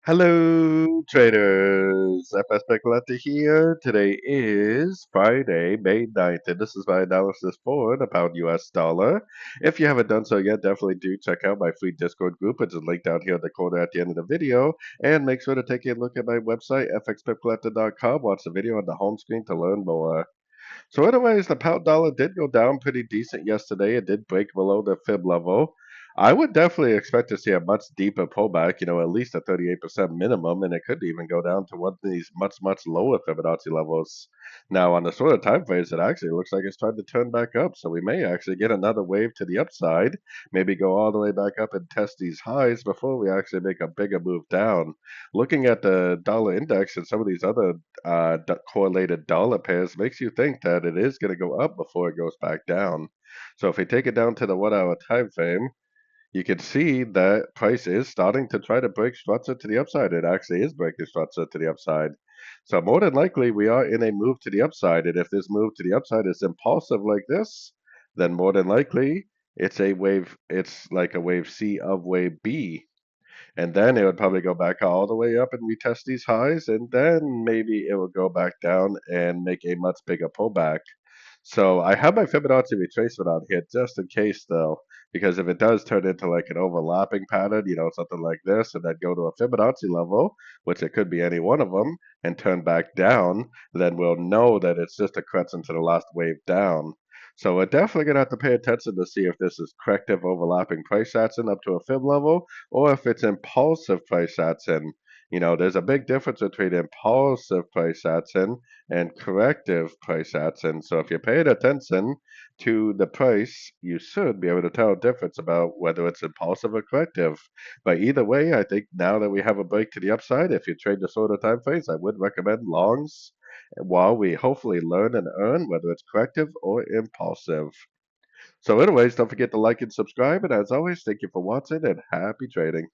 Hello, traders. FX Pip Collector here. Today is Friday, May 9th, and this is my analysis for the pound US dollar. If you haven't done so yet, definitely do check out my free Discord group, which is linked down here in the corner at the end of the video. And make sure to take a look at my website, fxpipcollector.com. Watch the video on the home screen to learn more. So anyways, the pound dollar did go down pretty decent yesterday. It did break below the fib level. I would definitely expect to see a much deeper pullback, at least a 38% minimum, and it could even go down to one of these much lower Fibonacci levels. Now, on the sort of time frames, it actually looks like it's trying to turn back up, so we may actually get another wave to the upside, maybe go all the way back up and test these highs before we actually make a bigger move down. Looking at the dollar index and some of these other correlated dollar pairs makes you think that it is going to go up before it goes back down. So if we take it down to the 1 hour time frame, you can see that price is starting to try to break structure to the upside. It actually is breaking structure to the upside. So more than likely, we are in a move to the upside. And if this move to the upside is impulsive like this, then more than likely it's a wave. It's like a wave C of wave B. And then it would probably go back all the way up and retest these highs, and then maybe it would go back down and make a much bigger pullback. So I have my Fibonacci retracement on here just in case, though, because if it does turn into like an overlapping pattern, something like this, and then go to a Fibonacci level, which it could be any one of them, and turn back down, then we'll know that it's just a correction to the last wave down. So we're definitely going to have to pay attention to see if this is corrective overlapping price action up to a fib level, or if it's impulsive price action. There's a big difference between impulsive price action and corrective price action. So if you're paying attention to the price, you should be able to tell a difference about whether it's impulsive or corrective. But either way, I think now that we have a break to the upside, if you trade the sort of time frames, I would recommend longs while we hopefully learn and earn whether it's corrective or impulsive. So anyways, don't forget to like and subscribe. And as always, thank you for watching and happy trading.